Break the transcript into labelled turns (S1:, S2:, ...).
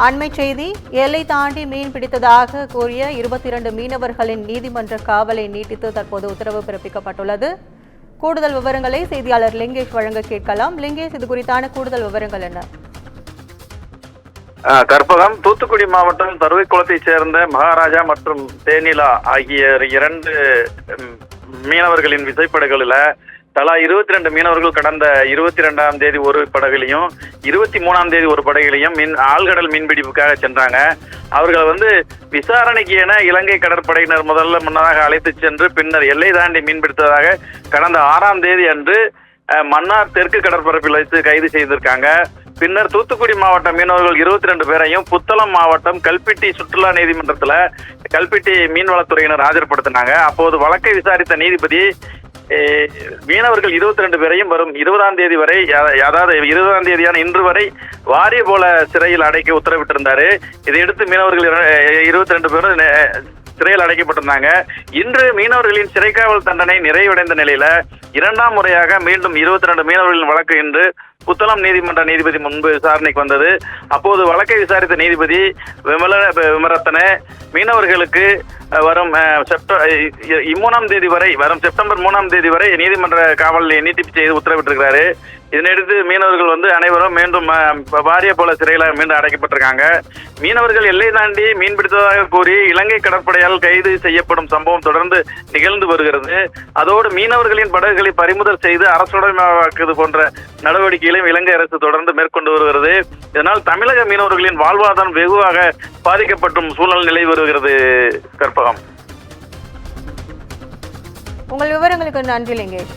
S1: அண்மை செய்தி எல்லை தாண்டி மீன் பிடித்ததாக கூறிய 22 மீனவர்களின் நீதிமன்ற காவலை நீட்டித்து தற்போது உத்தரவு பிறப்பிக்கப்பட்டுள்ளது. கூடுதல் விவரங்களை செய்தியாளர் லிங்கேஷ் வழங்க கேட்கலாம். லிங்கேஷ், இது குறித்தான கூடுதல் விவரங்கள் என்ன?
S2: கற்பகம், தூத்துக்குடி மாவட்டம் தருவைக்குளத்தைச் சேர்ந்த மகாராஜா மற்றும் தேனிலா ஆகிய 2 மீனவர்களின் விசைப்படகுகளில் தலா 22 மீனவர்கள் கடந்த 22ஆம் தேதி ஒரு படகுலையும் 23ஆம் தேதி ஒரு படகுலையும் ஆழ்கடல் மீன்பிடிப்புக்காக சென்றாங்க. அவர்கள் விசாரணைக்கு என இலங்கை கடற்படையினர் முன்னதாக அழைத்து சென்று பின்னர் எல்லை தாண்டி மீன்பிடித்ததாக கடந்த 6ஆம் தேதி அன்று மன்னார் தெற்கு கடற்பரப்பில் வைத்து கைது செய்திருக்காங்க. பின்னர் தூத்துக்குடி மாவட்ட மீனவர்கள் 22 பேரையும் புத்தளம் மாவட்டம் கல்பிட்டி சுற்றுலா நீதிமன்றத்தில் கல்பிட்டி மீன்வளத்துறையினர் ஆஜர்படுத்தினாங்க. அப்போது வழக்கை விசாரித்த நீதிபதி மீனவர்கள் 22 பேரையும் வரும் 20ஆம் தேதி வரை, அதாவது 20ஆம் தேதியான இன்று வரை வாரிய போல சிறையில் அடைக்க உத்தரவிட்டிருந்தாரு. இதையடுத்து மீனவர்கள் 22 பேரும் சிறையில் அடைக்கப்பட்டிருந்தாங்க. இன்று மீனவர்களின் சிறைக்காவல் தண்டனை நிறைவடைந்த நிலையில 2ஆம் முறையாக மீண்டும் 22 மீனவர்களின் வழக்கு இன்று புத்தளம் நீதிமன்ற நீதிபதி முன்பு விசாரணைக்கு வந்தது. அப்போது வழக்கை விசாரித்த நீதிபதி விமரத்தன மீனவர்களுக்கு வரும் செப்டம்பர் 3ஆம் தேதி வரை நீதிமன்ற காவலை நீட்டிப்பு செய்து உத்தரவிட்டிருக்கிறாரு. இதனையடுத்து மீனவர்கள் அனைவரும் மீண்டும் வாரிய போல சிறையில் மீண்டும் அடைக்கப்பட்டிருக்காங்க. மீனவர்கள் எல்லை தாண்டி மீன்பிடித்ததாக கூறி இலங்கை கடற்படையால் கைது செய்யப்படும் சம்பவம் தொடர்ந்து நிகழ்ந்து வருகிறது. அதோடு மீனவர்களின் படகுகளை பறிமுதல் செய்து அரசுடைமையாக்குவது போன்ற நடவடிக்கைகளையும் இலங்கை அரசு தொடர்ந்து மேற்கொண்டு வருகிறது. இதனால் தமிழக மீனவர்களின் வாழ்வாதாரம் வெகுவாக பாதிக்கப்படும் சூழ்நிலை நிலை வருகிறது. கற்பகம்,
S1: உங்கள் விவரங்களுக்கு நன்றி லிங்கேஷ்.